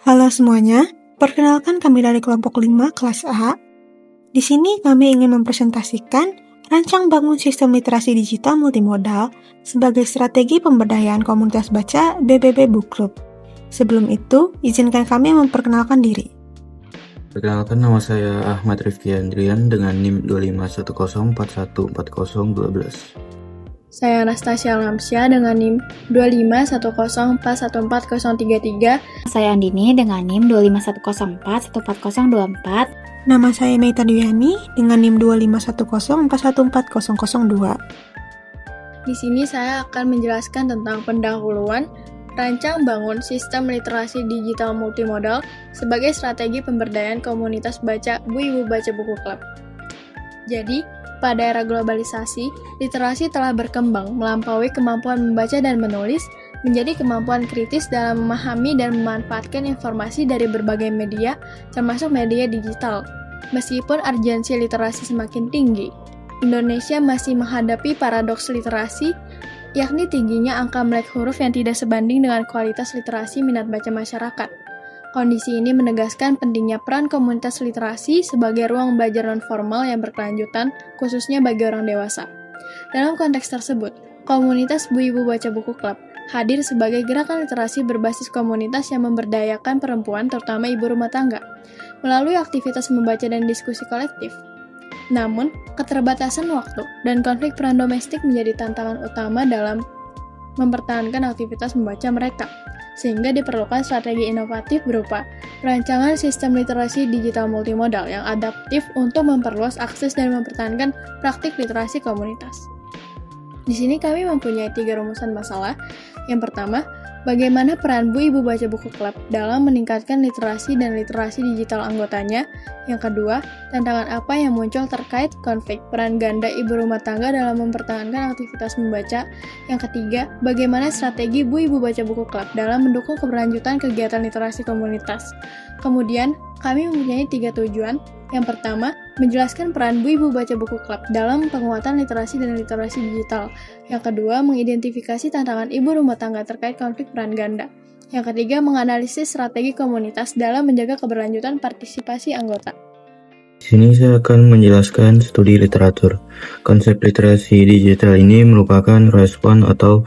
Halo semuanya, perkenalkan kami dari kelompok 5 kelas A. Di sini kami ingin mempresentasikan rancang bangun sistem literasi digital multimodal sebagai strategi pemberdayaan komunitas baca BBB Book Club. Sebelum itu, izinkan kami memperkenalkan diri. Perkenalkan, nama saya Ahmad Rifki Andrian dengan NIM 2510414012. Saya Anastasia Lamsya dengan NIM 2510414033. Saya Andini dengan NIM 2510414024. Nama saya Meita Duyani dengan NIM 2510414002. Di sini saya akan menjelaskan tentang pendahuluan rancang bangun sistem literasi digital multimodal sebagai strategi pemberdayaan komunitas baca Bu Ibu Baca Buku Club. Jadi, pada era globalisasi, literasi telah berkembang melampaui kemampuan membaca dan menulis menjadi kemampuan kritis dalam memahami dan memanfaatkan informasi dari berbagai media, termasuk media digital. Meskipun urgensi literasi semakin tinggi, Indonesia masih menghadapi paradoks literasi, yakni tingginya angka melek huruf yang tidak sebanding dengan kualitas literasi minat baca masyarakat. Kondisi ini menegaskan pentingnya peran komunitas literasi sebagai ruang belajar non-formal yang berkelanjutan, khususnya bagi orang dewasa. Dalam konteks tersebut, komunitas Bu Ibu Baca Buku Club hadir sebagai gerakan literasi berbasis komunitas yang memberdayakan perempuan, terutama ibu rumah tangga, melalui aktivitas membaca dan diskusi kolektif. Namun, keterbatasan waktu dan konflik peran domestik menjadi tantangan utama dalam mempertahankan aktivitas membaca mereka, sehingga diperlukan strategi inovatif berupa perancangan sistem literasi digital multimodal yang adaptif untuk memperluas akses dan mempertahankan praktik literasi komunitas. Di sini kami mempunyai 3 rumusan masalah. Yang pertama, bagaimana peran Bu Ibu Baca Buku Club dalam meningkatkan literasi dan literasi digital anggotanya. Yang kedua, tantangan apa yang muncul terkait konflik peran ganda ibu rumah tangga dalam mempertahankan aktivitas membaca. Yang ketiga, bagaimana strategi Bu Ibu Baca Buku Club dalam mendukung keberlanjutan kegiatan literasi komunitas. Kemudian, kami mempunyai 3 tujuan. Yang pertama, menjelaskan peran Bu Ibu Baca Buku Club dalam penguatan literasi dan literasi digital. Yang kedua, mengidentifikasi tantangan ibu rumah tangga terkait konflik peran ganda. Yang ketiga, menganalisis strategi komunitas dalam menjaga keberlanjutan partisipasi anggota. Di sini saya akan menjelaskan studi literatur. Konsep literasi digital ini merupakan respon atau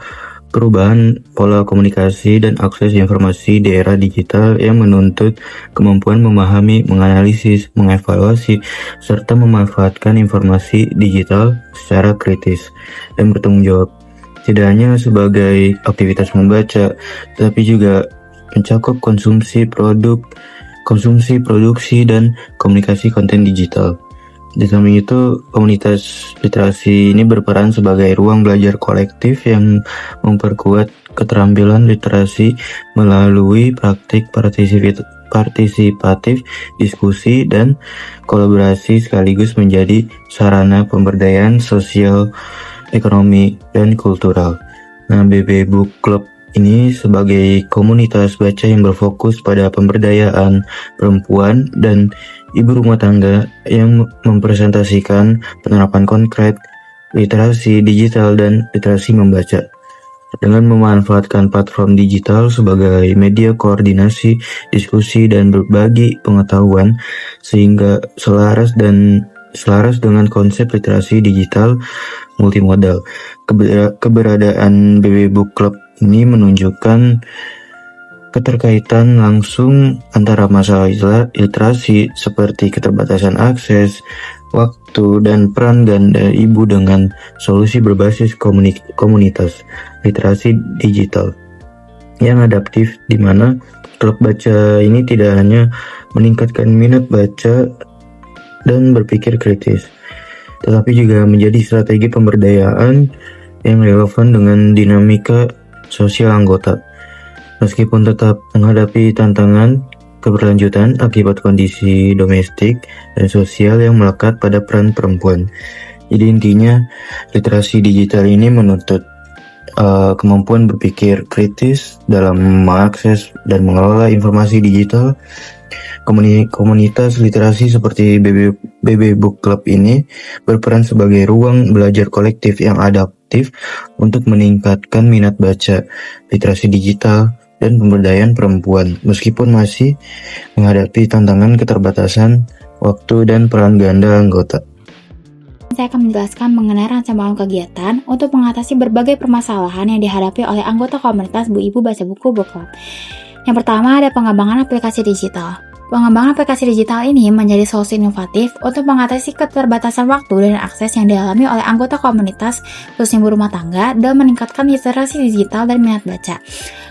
perubahan pola komunikasi dan akses informasi di era digital yang menuntut kemampuan memahami, menganalisis, mengevaluasi, serta memanfaatkan informasi digital secara kritis dan bertanggung jawab. Tidak hanya sebagai aktivitas membaca, tetapi juga mencakup konsumsi produksi, dan komunikasi konten digital. Di samping itu, komunitas literasi ini berperan sebagai ruang belajar kolektif yang memperkuat keterampilan literasi melalui praktik partisipatif, diskusi, dan kolaborasi sekaligus menjadi sarana pemberdayaan sosial, ekonomi, dan kultural. Nah, BB Book Club ini sebagai komunitas baca yang berfokus pada pemberdayaan perempuan dan ibu rumah tangga yang mempresentasikan penerapan konkret literasi digital dan literasi membaca dengan memanfaatkan platform digital sebagai media koordinasi, diskusi, dan berbagi pengetahuan sehingga selaras dengan konsep literasi digital multimodal. Keberadaan BB Book Club ini menunjukkan keterkaitan langsung antara masalah literasi seperti keterbatasan akses, waktu, dan peran ganda ibu dengan solusi berbasis komunitas literasi digital yang adaptif, di mana klub baca ini tidak hanya meningkatkan minat baca dan berpikir kritis, tetapi juga menjadi strategi pemberdayaan yang relevan dengan dinamika sosial anggota. Meskipun tetap menghadapi tantangan keberlanjutan akibat kondisi domestik dan sosial yang melekat pada peran perempuan. Jadi intinya, literasi digital ini menuntut kemampuan berpikir kritis dalam mengakses dan mengelola informasi digital. Komunitas literasi seperti BB Book Club ini berperan sebagai ruang belajar kolektif yang adaptif untuk meningkatkan minat baca, literasi digital, dan pemberdayaan perempuan, meskipun masih menghadapi tantangan keterbatasan waktu dan peran ganda anggota. Saya akan menjelaskan mengenai rancangan kegiatan untuk mengatasi berbagai permasalahan yang dihadapi oleh anggota komunitas Bu Ibu Baca Buku Book Club. Yang pertama ada pengembangan aplikasi digital. Pengembangan aplikasi digital ini menjadi solusi inovatif untuk mengatasi keterbatasan waktu dan akses yang dialami oleh anggota komunitas, khususnya ibu rumah tangga, dan meningkatkan literasi digital dan minat baca.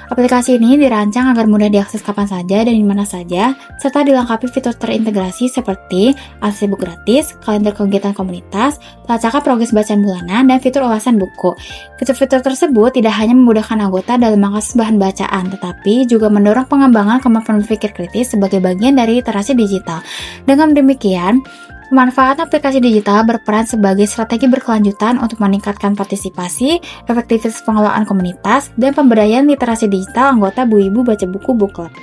Aplikasi ini dirancang agar mudah diakses kapan saja dan di mana saja, serta dilengkapi fitur terintegrasi seperti akses buku gratis, kalender kegiatan komunitas, pelacakan progres bacaan bulanan, dan fitur ulasan buku. Fitur-fitur tersebut tidak hanya memudahkan anggota dalam mengakses bahan bacaan, tetapi juga mendorong pengembangan kemampuan berpikir kritis sebagai bagian dari literasi digital. Dengan demikian, pemanfaatan aplikasi digital berperan sebagai strategi berkelanjutan untuk meningkatkan partisipasi, efektivitas pengelolaan komunitas, dan pemberdayaan literasi digital anggota Bu Ibu Baca Buku Book Club.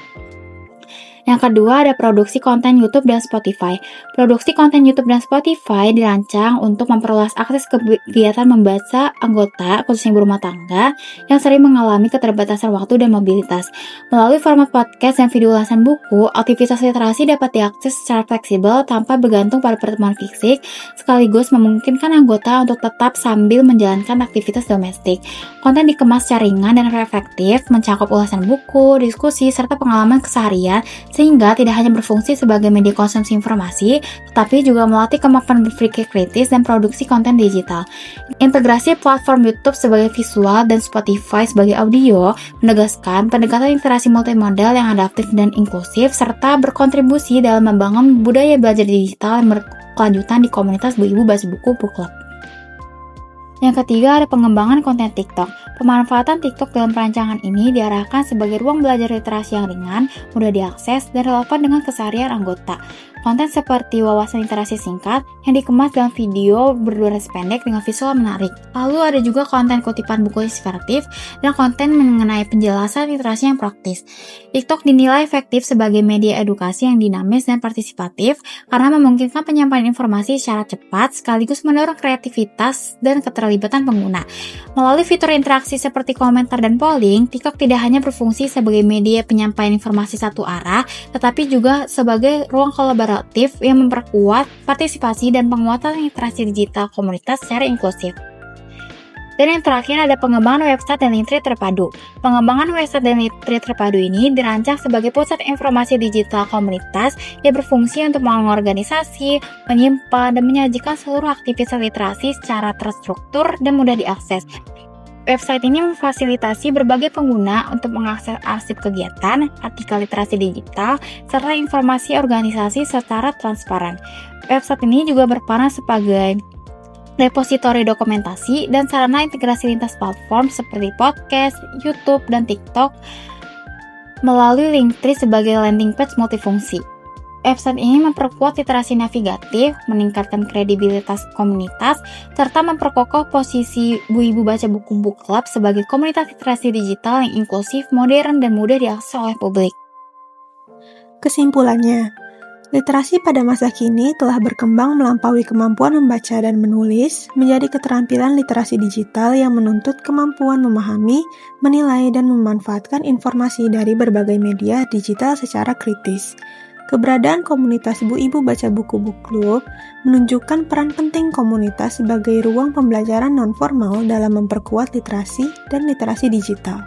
Yang kedua ada produksi konten YouTube dan Spotify. Produksi konten YouTube dan Spotify dirancang untuk memperluas akses kegiatan membaca anggota, khususnya ibu rumah tangga, yang sering mengalami keterbatasan waktu dan mobilitas. Melalui format podcast dan video ulasan buku, aktivitas literasi dapat diakses secara fleksibel tanpa bergantung pada pertemuan fisik, sekaligus memungkinkan anggota untuk tetap sambil menjalankan aktivitas domestik. Konten dikemas secara ringan dan efektif, mencakup ulasan buku, diskusi, serta pengalaman keseharian, sehingga tidak hanya berfungsi sebagai media konsumsi informasi, tetapi juga melatih kemampuan berpikir kritis dan produksi konten digital. Integrasi platform YouTube sebagai visual dan Spotify sebagai audio menegaskan pendekatan literasi multimodal yang adaptif dan inklusif, serta berkontribusi dalam membangun budaya belajar digital yang berkelanjutan di komunitas Bu Ibu Baca Buku Book Club. Yang ketiga ada pengembangan konten TikTok. Pemanfaatan TikTok dalam perancangan ini diarahkan sebagai ruang belajar literasi yang ringan, mudah diakses, dan relevan dengan keseharian anggota. Konten seperti wawasan literasi singkat yang dikemas dalam video berdurasi pendek dengan visual menarik. Lalu ada juga konten kutipan buku inspiratif dan konten mengenai penjelasan literasi yang praktis. TikTok dinilai efektif sebagai media edukasi yang dinamis dan partisipatif karena memungkinkan penyampaian informasi secara cepat sekaligus mendorong kreativitas dan keterlibatan pengguna. Melalui fitur interaksi seperti komentar dan polling, TikTok tidak hanya berfungsi sebagai media penyampaian informasi satu arah, tetapi juga sebagai ruang kolaborasi yang memperkuat partisipasi dan penguatan literasi digital komunitas secara inklusif. Dan yang terakhir ada pengembangan website dan link tree terpadu. Pengembangan website dan link tree terpadu ini dirancang sebagai pusat informasi digital komunitas yang berfungsi untuk mengorganisasi, menyimpan, dan menyajikan seluruh aktivitas literasi secara terstruktur dan mudah diakses. Website ini memfasilitasi berbagai pengguna untuk mengakses arsip kegiatan, artikel literasi digital, serta informasi organisasi secara transparan. Website ini juga berperan sebagai repositori dokumentasi dan sarana integrasi lintas platform seperti podcast, YouTube, dan TikTok melalui Linktree sebagai landing page multifungsi. Website ini memperkuat literasi navigatif, meningkatkan kredibilitas komunitas, serta memperkokoh posisi Bu Ibu Baca Buku Book Club sebagai komunitas literasi digital yang inklusif, modern, dan mudah diakses oleh publik. Kesimpulannya, literasi pada masa kini telah berkembang melampaui kemampuan membaca dan menulis menjadi keterampilan literasi digital yang menuntut kemampuan memahami, menilai, dan memanfaatkan informasi dari berbagai media digital secara kritis. Keberadaan komunitas Bu Ibu Baca Buku Book Club menunjukkan peran penting komunitas sebagai ruang pembelajaran non-formal dalam memperkuat literasi dan literasi digital,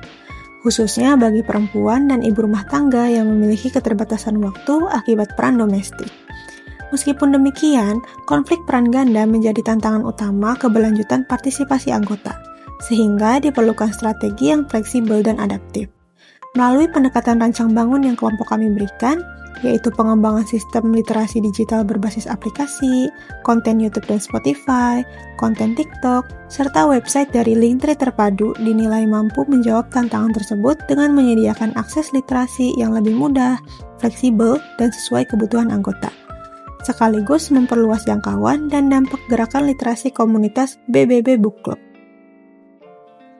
khususnya bagi perempuan dan ibu rumah tangga yang memiliki keterbatasan waktu akibat peran domestik. Meskipun demikian, konflik peran ganda menjadi tantangan utama keberlanjutan partisipasi anggota, sehingga diperlukan strategi yang fleksibel dan adaptif. Melalui pendekatan rancang bangun yang kelompok kami berikan, yaitu pengembangan sistem literasi digital berbasis aplikasi, konten YouTube dan Spotify, konten TikTok, serta website dari Linktree terpadu dinilai mampu menjawab tantangan tersebut dengan menyediakan akses literasi yang lebih mudah, fleksibel, dan sesuai kebutuhan anggota, sekaligus memperluas jangkauan dan dampak gerakan literasi komunitas BBB Book Club.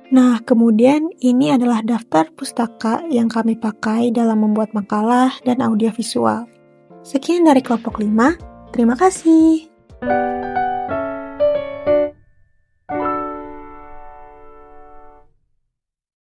Nah, kemudian ini adalah daftar pustaka yang kami pakai dalam membuat makalah dan audiovisual. Sekian dari kelompok 5, terima kasih.